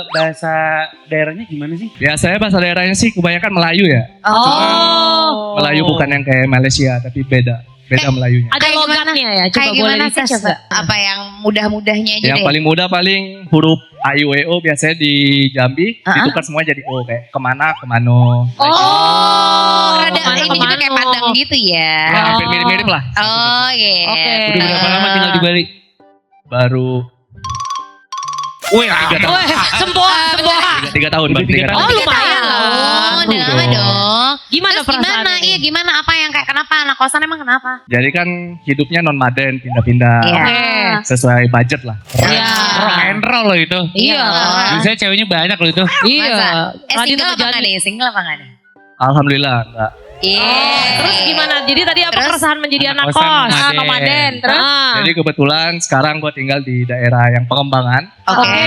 bahasa daerahnya gimana sih?
Ya saya bahasa daerahnya sih kebanyakan Melayu ya.
Oh.
Melayu bukan yang kayak Malaysia tapi beda Melayunya.
Ada
Kayak gimana?
logatnya ya? Coba
Kayak
boleh
gimana sih
dites
coba?
nggak?
Apa yang mudah-mudahnya aja
Yang
deh.
paling mudah paling huruf A, I, U, E, O biasanya di Jambi ditukar semua jadi O kayak kemana, kemano.
Oh, rada
kemana,
ini juga kayak
kemana.
Padang gitu ya.
Ya, hampir mirip-mirip lah.
Oh, iya.
Oke.
Udah berapa lama tinggal di Bali?
Baru
Wih,
3 tahun.
Weh, sempoa.
3 tahun, baru 3 tahun.
Oh, lumayan
loh.
lah.
Udah lama dong.
Gimana
Terus
perasaan
gimana?
ini?
Iya, gimana? Apa yang kayak kenapa? Anak kosan emang kenapa?
Jadi kan hidupnya nomaden, pindah-pindah.
Iya.
Sesuai budget lah.
Iya.
rock and roll loh itu.
Iya.
Biasanya ceweknya banyak loh itu.
Iya.
Masa?
Tadi
Single
tuh
apa
jadi.
enggak nih? Single apa enggak nih?
Alhamdulillah enggak.
Iya.
Terus gimana? Jadi tadi apa
Terus?
keresahan menjadi
Anak
anak
kosan,
kos?
nomaden.
Terus?
Jadi kebetulan sekarang gue tinggal di daerah yang Pengembangan.
Oke.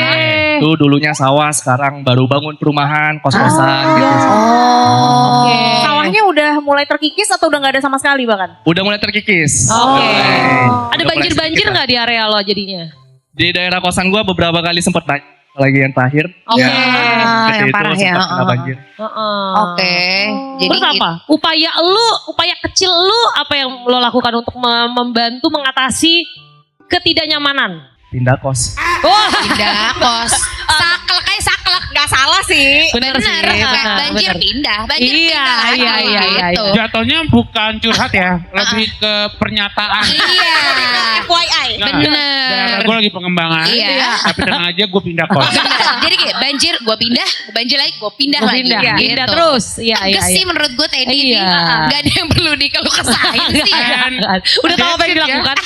Itu dulunya sawah, sekarang baru bangun perumahan, kos-kosan gitu.
Oh.
Sawahnya udah mulai terkikis atau udah gak ada sama sekali bahkan?
Udah mulai terkikis.
Oke.
Udah
Ada
mulai
banjir-banjir
sedikit lah.
nggak di area lo jadinya?
Di daerah kosan gue beberapa kali sempat banjir. Lagi yang terakhir.
Oke.
Ya,
Ah,
gede
yang
itu
parah ya.
sempat kena banjir.
Oke. Jadi
Terus apa? Upaya kecil lu apa yang lo lakukan untuk membantu mengatasi ketidaknyamanan?
Pindah kos.
Wah,
pindah kos. Saklek kayak saklek, gak
masalah sih.
Bener sih,
Kayak banjir
bener.
pindah, banjir
Iya,
pindah lagi.
iya, iya, iya,
gitu.
Jatuhnya bukan curhat ya, lebih ke pernyataan.
Iya.
FYI.
Nah,
Bener.
daerah gue lagi pengembangan,
Iya.
tapi tenang aja gue pindah kos.
Bener. Jadi kayak banjir gue pindah, banjir lagi gue pindah lagi.
Pindah,
gitu.
pindah terus. Iya, iya,
Tegas
iya.
sih menurut gue Teddy ini.
Iya.
Gak ada yang perlu dikeluh kesahin sih ya.
Dan
Udah tahu apa yang
that's it ya.
dilakukan.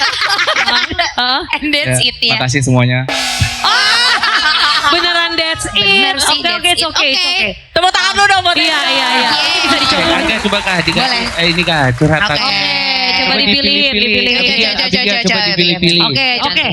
Hah?
And that's it ya.
Makasih semuanya.
Beneran that's it.
Bener sih,
Oke, oke,
that's
it's
it.
okay, it's
Oke.
okay.
Tepuk tangan dulu dong buat
Iya, iya, iya.
Yeay.
Bisa dicoba.
Agak coba kah,
Boleh.
ini kah curhatan.
Oke.
Coba dipilih, dipilih.
Coba dipilih-pilih.
Oke, oke.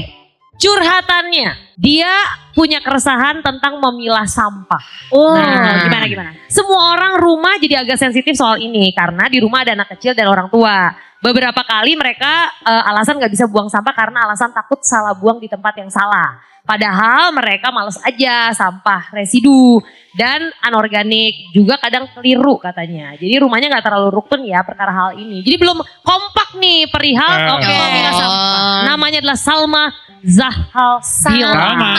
Curhatannya, dia punya keresahan tentang memilah sampah. Oh,
Nah.
gimana? Semua orang rumah jadi agak sensitif soal ini karena di rumah ada anak kecil dan orang tua. Beberapa kali mereka alasan nggak bisa buang sampah karena alasan takut salah buang di tempat yang salah. Padahal mereka males aja sampah residu dan anorganik juga kadang keliru katanya. Jadi rumahnya nggak terlalu rukun ya perkara hal ini. Jadi belum kompak nih perihal
Oke.
memilah sampah. Namanya adalah Salma Zahal Bila.
Sama.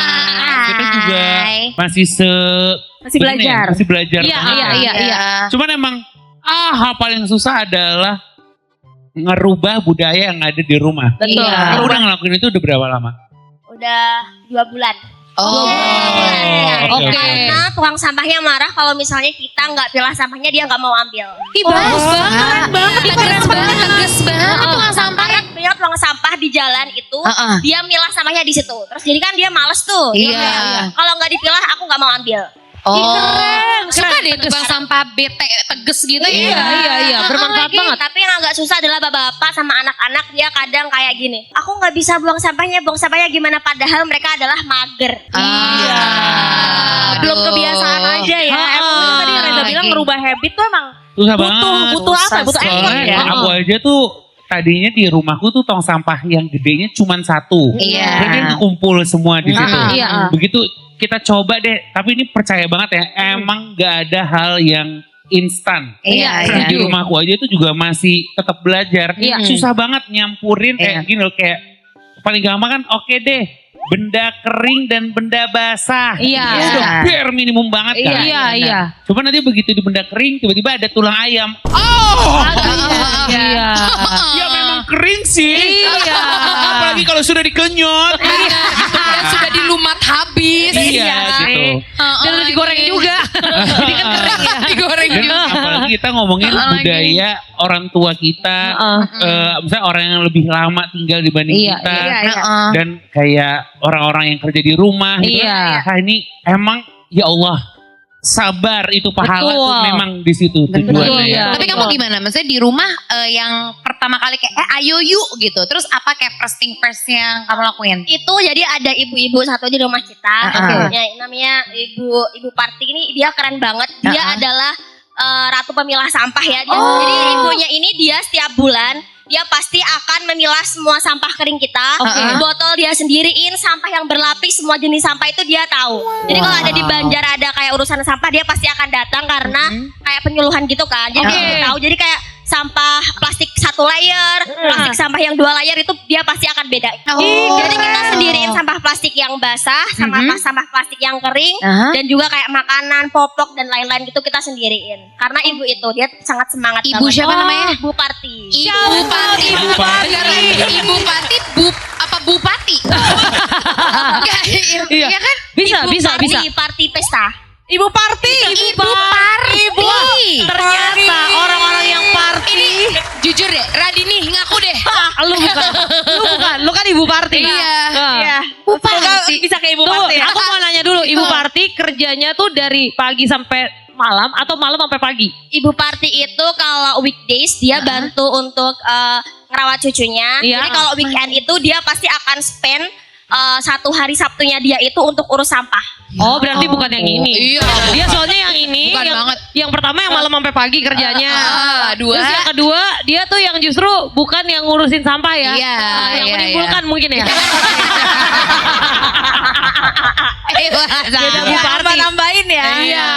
Kita juga masih
Masih belajar.
Masih belajar
Iya,
banget
iya,
ya.
iya.
Cuman emang hal paling susah adalah ngerubah budaya yang ada di rumah.
Betul.
Iya.
Lo udah ngelakuin itu udah berapa lama?
Udah 2 bulan.
Oh.
Oke.
Karena tukang sampahnya marah kalau misalnya kita nggak pilah sampahnya dia nggak mau ambil.
Ih bagus banget. Tegas banget. Tegas banget tukang sampah.
Punya tukang sampah di jalan itu
Heeh.
dia milah sampahnya di situ. Terus jadi kan dia males tuh. Dia
Iya.
kayak, kalau nggak dipilah aku nggak mau ambil.
Oh.
keren,
Suka
keren,
deh
tegas.
tukang sampah bete tegas gitu ya.
Iya, bermanfaat banget.
Tapi yang agak susah adalah bapak-bapak sama anak-anak dia kadang kayak gini. Aku nggak bisa buang sampahnya gimana? Padahal mereka adalah mager.
Iya.
Belum kebiasaan aja ya. Emang tadi Reza bilang
Oke.
ngerubah habit tuh emang
Susah banget.
butuh apa? Butuh effort
Soalnya
ya.
aku aja tuh tadinya di rumahku tuh tong sampah yang gedenya cuma satu.
Iya.
Berarti kumpul semua di situ.
Iya.
Begitu kita coba deh, tapi ini percaya banget ya, emang gak ada hal yang instan.
Iya,
Karena
iya.
di rumahku aja tuh juga masih tetap belajar.
Iya.
Susah banget nyampurin
Iya.
gini loh, kayak paling gampang kan oke deh, benda kering dan benda basah.
Iya.
Itu udah bare minimum banget kan.
Iya.
Coba nanti begitu di benda kering tiba-tiba ada tulang ayam.
Iya.
Ya memang kering sih.
Iya.
Apalagi kalau sudah dikenyot.
Dan sudah dilumat habis.
Iya gitu.
Dan udah digoreng juga. Jadi kan kering ya.
Digoreng
Dan
juga.
apalagi kita ngomongin budaya orang tua kita, misalnya orang yang lebih lama tinggal dibanding
Iya,
kita,
Heeh.
dan kayak orang-orang yang kerja di rumah, gitu.
Iya.
Nah, ini emang ya Allah sabar itu pahala
Betul.
tuh memang di situ tujuannya
Betul,
ya.
ya.
Tapi kamu gimana? Maksudnya di rumah yang pertama kali kayak ayo yuk gitu. Terus apa kayak first thing first yang kamu lakuin?
Itu jadi ada ibu-ibu satu di rumah kita. Namanya Ibu Parti ini dia keren banget. Dia adalah ratu pemilah sampah ya. Jadi ibunya ini dia setiap bulan dia pasti akan memilah semua sampah kering kita. Botol dia sendiriin, sampah yang berlapis, semua jenis sampah itu dia tahu. Jadi kalau ada di Banjar ada kayak urusan sampah dia pasti akan datang karena kayak penyuluhan gitu kan. Jadi dia tahu. Jadi kayak sampah plastik 1 layer, plastik sampah yang 2 layer itu dia pasti akan beda. Jadi kita sendiriin sampah plastik yang basah, sama sampah plastik yang kering, dan juga kayak makanan, popok dan lain-lain gitu kita sendiriin. Karena ibu itu dia sangat semangat.
Ibu
banget.
siapa namanya?
Ibu Parti.
Ibu Parti. Ibu Parti. Bupati? Enggak, iya kan?
Bisa.
Parti pesta.
Ibu Parti.
Ternyata orang-orang yang party.
Ini jujur deh, Radini ngaku deh.
Lu kan ibu party.
Iya.
Iya.
Parti.
Bisa ke Ibu
Tuh,
Parti ya.
aku mau nanya dulu, ibu party kerjanya tuh dari pagi sampai malam atau malam sampai pagi?
Ibu Parti itu kalau weekdays dia bantu untuk ngerawat cucunya.
Iya.
Jadi kalau weekend itu dia pasti akan spend 1 hari Sabtunya dia itu untuk urus sampah.
Oh, berarti bukan yang ini.
Iya.
Dia soalnya yang ini,
Bukan
yang,
banget.
yang pertama yang malam sampai pagi kerjanya.
Dua.
Terus yang kedua, dia tuh yang justru bukan yang ngurusin sampah ya.
Iya,
Yang
iya,
menimbulkan mungkin ya.
Beda
Bu Parti.
Nambahin ya.
Iya.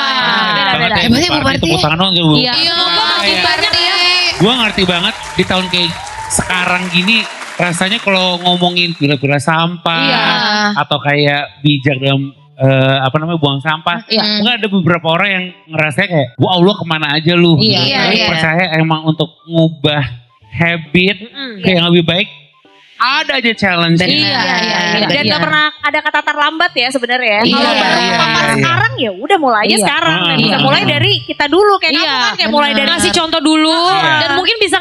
Beda-beda.
Hebatnya Bu Parti.
Tepuk tangan dong Bu.
Iya.
Iya,
Semoga makin banyak ya.
Gue ngerti banget di tahun kayak sekarang gini rasanya kalau ngomongin pila-pila sampah
Iya.
atau kayak bijak dalam buang sampah.
Iya.
Mungkin ada beberapa orang yang ngerasa kayak, wah Allah kemana aja lu.
Iya,
Gitu.
iya,
Tapi
iya.
percaya emang untuk ngubah habit kayak yang lebih baik, ada aja challenge.
Iya.
Dan gak pernah ada kata terlambat ya sebenarnya.
Iya,
Kalau baru
iya,
papan
iya.
sekarang ya udah mulai aja
Iya.
sekarang. Dan
Iya.
bisa mulai dari kita dulu kayak kamu
Iya,
kan kayak mulai dari
ngasih contoh dulu
Iya.
dan mungkin bisa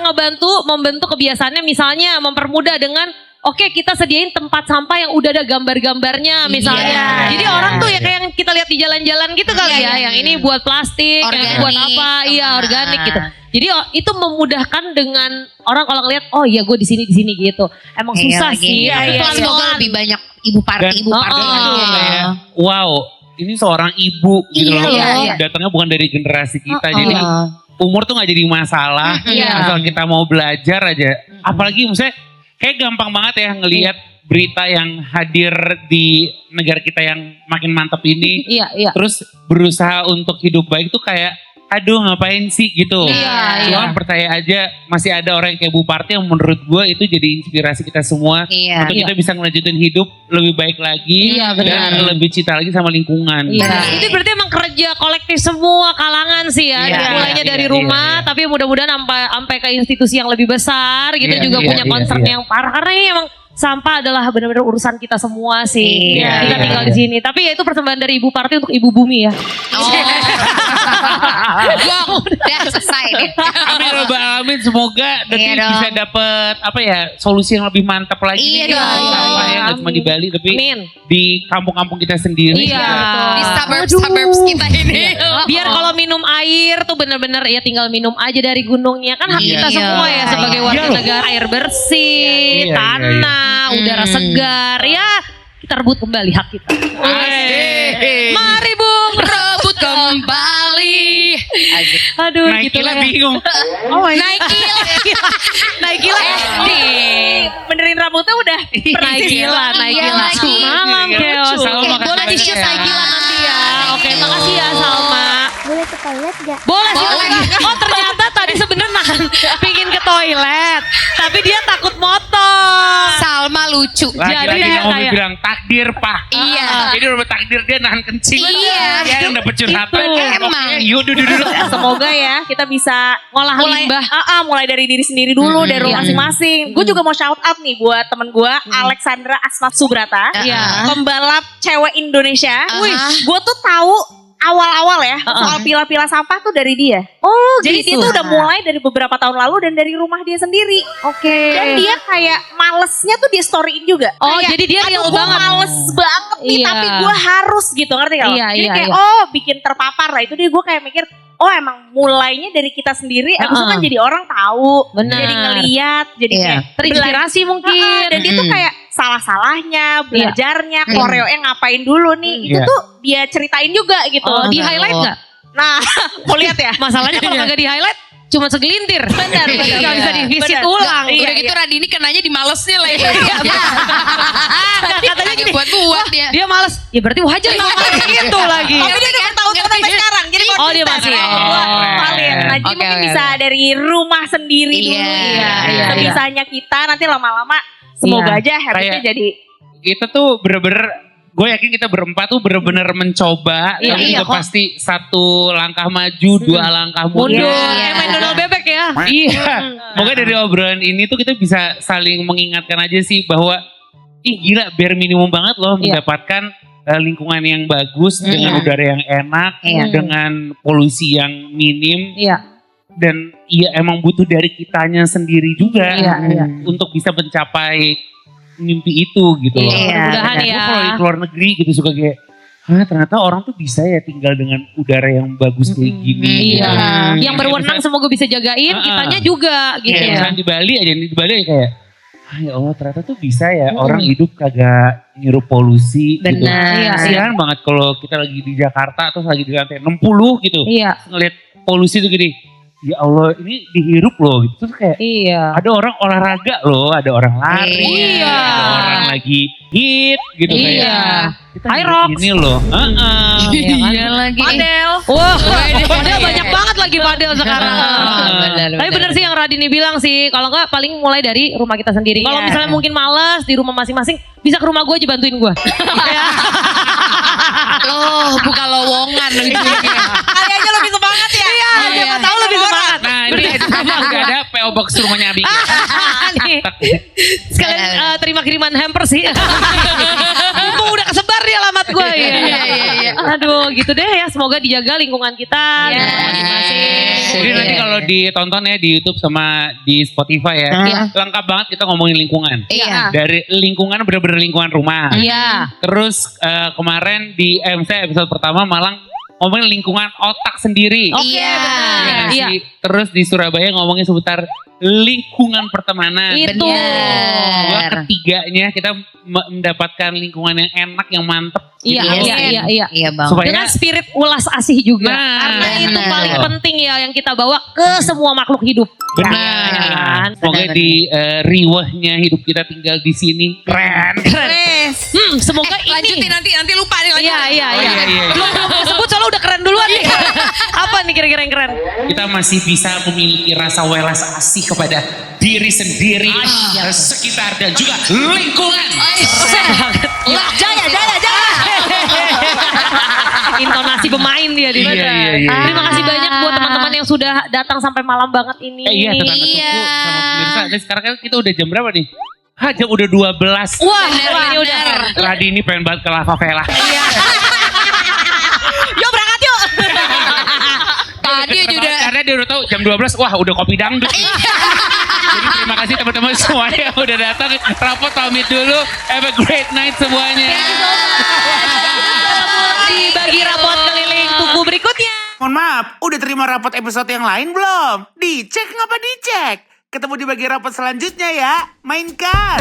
membentuk kebiasaannya, misalnya mempermudah dengan oke, kita sediain tempat sampah yang udah ada gambar-gambarnya misalnya.
Iya.
Jadi orang tuh ya
Iya.
kayak yang kita lihat di jalan-jalan gitu kali ya, yang ini buat plastik, yang buat
Organik.
apa, iya organik
Ah.
gitu. Jadi itu memudahkan dengan orang kalau ngeliat, oh iya gue di sini gitu. Emang susah sih, tapi
Semoga
pelan-pelan.
lebih banyak ibu party
Dan-
ibu party.
Kayak, wow, ini seorang ibu gitu
Iya,
loh.
iya.
Datangnya bukan dari generasi kita. Jadi umur tuh gak jadi masalah.
Iya.
Asal kita mau belajar aja. Apalagi misalnya kayak gampang banget ya ngelihat berita yang hadir di negara kita yang makin mantap ini.
Iya.
Terus berusaha untuk hidup baik tuh kayak, aduh ngapain sih gitu.
Iya,
Cuma percaya aja masih ada orang yang kayak Bu Parti yang menurut gue itu jadi inspirasi kita semua.
Iya.
Untuk kita bisa ngelanjutin hidup lebih baik lagi.
Iya, benar.
Dan lebih cinta lagi sama lingkungan.
Iya, itu berarti emang kerja kolektif semua kalangan sih ya.
Iya,
Mulainya
iya,
dari
iya,
rumah,
iya.
tapi mudah-mudahan sampai ke institusi yang lebih besar gitu
Iya,
juga
iya,
punya
iya,
concern
iya.
yang parah. Karena ini emang sampah adalah benar-benar urusan kita semua sih.
Iya,
Kita
iya,
tinggal
iya.
di sini. Tapi ya itu persembahan dari Ibu Parti untuk Ibu Bumi ya.
Gong, udah selesai deh.
Amin ya Rabbal alamin, semoga nanti
Iya dong.
bisa dapet solusi yang lebih mantap lagi
Iya
nih.
dong.
Sampah ya, nggak cuma di Bali tapi
Amin.
di kampung-kampung kita sendiri.
Iya.
Di suburbs kita ini.
Biar kalau minum air tuh bener-bener ya tinggal minum aja dari gunungnya. Kan hak
Iya.
kita semua ya sebagai warga
Iya.
negara. Air bersih,
Iya, iya,
tanah, udara segar. Ya kita rebut kembali hak kita.
Asik.
Mari Bung.
Rebut kembali.
Aduh
Naik
gitu
gila
lah ya.
bingung.
Naik gila.
Naik gila.
benerin rambutnya udah
Naik gila, naik
Iya,
gila.
lagi.
Malam
Iya,
Keo.
lucu. Salma, makasih
Boleh
banyak
di-shoot
ya.
naik gila nanti ya. Oke, makasih ya Salma.
Boleh ke toilet gak?
Boleh silakan. Oh ternyata tadi sebenarnya pingin ke toilet, tapi dia takut motor.
Salma lucu.
Lagi-lagi
Jadi
yang mau
kayak-
bilang takdir pak.
Iya.
Jadi udah takdir dia nahan kencing.
Iya.
Dia yang dapet curhatan.
Itu. Emang.
Oke, yuk duduk.
semoga ya kita bisa
Ngolah limbah.
mulai dari diri sendiri dulu, dari rumah masing-masing. Gue juga mau shout out nih buat temen gue Alexandra Asmat Subrata,
Iya.
pembalap cewek Indonesia.
Wih.
Gue tuh tahu awal-awal ya soal pila-pila sampah tuh dari dia.
Oh
Jadi dia tuh udah mulai dari beberapa tahun lalu dan dari rumah dia sendiri.
Oke.
Dan dia kayak malesnya tuh dia storyin juga.
Oh,
Kayak,
jadi dia real
"Aduh, gua
banget."
males banget nih
Iya.
tapi gue harus gitu, ngerti gak? lo?
Iya,
Jadi
iya,
kayak
iya.
bikin terpapar lah. Itu dia gue kayak mikir, oh emang mulainya dari kita sendiri. Abis itu kan jadi orang tahu,
Benar.
jadi ngeliat, jadi
Iya.
kayak
Terinspirasi mungkin.
dan dia tuh kayak salah-salahnya, belajarnya,
Mm.
koreonya ngapain dulu nih. Itu
Iya.
tuh dia ceritain juga gitu.
Oh, di highlight nggak?
Nah, mau lihat ya?
Masalahnya kalau kagak di highlight cuma segelintir.
Benar, benar.
Nggak bisa di visit
Benar.
ulang.
Iya,
Udah gitu Radini kenanya di malesnya lagi.
Katanya gini,
buat dia.
dia males. Ya berarti wajar kalau kayak gitu lagi.
Tapi dia udah tahu sampai sekarang. Jadi
Oh, dia masih.
Gua valid. Nah, jadi
Oke,
mungkin
oke,
bisa dari rumah sendiri
Iya,
dulu.
iya, iya.
Sebisanya kita nanti lama-lama semoga aja habitnya
Kayak-
jadi
Kita tuh bener-bener, gue yakin kita berempat tuh bener-bener mencoba.
Iya,
tapi
iya,
juga
kok.
pasti satu langkah maju, dua langkah
Mundur.
mundur.
Kayak main donal bebek ya.
Iya, moga dari obrolan ini tuh kita bisa saling mengingatkan aja sih bahwa gila bare minimum banget loh
Iya.
mendapatkan lingkungan yang bagus dengan udara yang enak,
Iya.
dengan polusi yang minim
Iya.
dan iya emang butuh dari kitanya sendiri juga
Iya, iya.
untuk bisa mencapai mimpi itu gitu loh.
Iya,
mudah-mudahan
Gue
ya.
kalau di luar negeri gitu suka kayak, ternyata orang tuh bisa ya tinggal dengan udara yang bagus kayak gini.
Iya.
gitu.
Yang berwenang semoga bisa jagain, kitanya juga gitu
Kayak
ya.
misalnya di Bali aja, di Bali aja kayak, ya Allah ternyata tuh bisa ya orang hidup kagak ngirup polusi gitu.
Benar.
Iya,
Kasihan banget kalau kita lagi di Jakarta terus lagi di lantai 60 gitu.
Iya.
Ngeliat polusi tuh gini, ya Allah ini dihirup loh gitu. Terus kayak
Iya.
ada orang olahraga loh, ada orang lari,
Iya.
ada orang lagi hit gitu
Iya.
kayak. Kita
High
hidup
rocks.
gini loh.
Iya lagi.
Padel.
Wah, padel banyak banget lagi padel sekarang.
benar,
Tapi bener sih yang Radini bilang sih, kalau enggak paling mulai dari rumah kita sendiri. Kalau
Iya.
misalnya mungkin malas di rumah masing-masing, bisa ke rumah gue aja bantuin gue.
Loh, bukan lowongan ujungnya.
Kayaknya lebih semangat ya. Iya, siapa tahu lebih semangat.
Nah ini udah ada PO Box rumahnya Abi.
Nih, sekalian terima kiriman hamper sih. Mumpung udah kesebar nih alamat gue.
Iya.
Aduh, gitu deh ya. Semoga dijaga lingkungan kita.
Iya.
Masing-masing.
Jadi nanti kalau ditonton ya di YouTube sama di Spotify ya, lengkap banget kita ngomongin lingkungan.
Iya.
Dari lingkungan bener-bener lingkungan rumah.
Iya.
Terus kemarin di MC episode pertama Malang ngomongin lingkungan otak sendiri.
Iya.
Iya. Terus di Surabaya ngomongin seputar lingkungan pertemanan.
Itu.
Dua ketiganya kita mendapatkan lingkungan yang enak, yang mantep.
Iya.
Iya bang.
Supaya
Dengan spirit ulas asih juga.
Nah,
Karena itu
benar.
paling penting ya yang kita bawa ke semua makhluk hidup.
benar.
Ya kan?
Semoga
Benar,
di riwahnya hidup kita tinggal di sini. Keren.
Semoga ini.
Lanjutin nanti lupa nih lanjutin.
Iya.
Oh, iya.
Belum disebut soalnya udah keren duluan nih.
Apa nih kira-kira yang keren?
Kita masih bisa memiliki rasa welas asih kepada diri sendiri, sekitar dan juga lingkungan.
Jaya.
Intonasi pemain dia di mana.
Iya.
Terima kasih banyak buat teman-teman yang sudah datang sampai malam banget ini.
Iya, tetangga tunggu sama pemirsa. Dan sekarang kan kita udah jam berapa nih? Jam udah 12.
Wah, ini udah.
Radi ini pengen banget ke La Favela.
Yuk berangkat yuk.
Tadi aja udah.
Karena dia udah tahu jam 12, wah udah kopi dangdut. Jadi terima kasih teman-teman semuanya yang udah datang. Rapot pamit dulu. Have a great night semuanya.
Dibagi rapot keliling tuku berikutnya.
Mohon maaf, udah terima rapot episode yang lain belum? Dicek ngapa dicek? Ketemu di bagi rapot selanjutnya ya. Mainkan.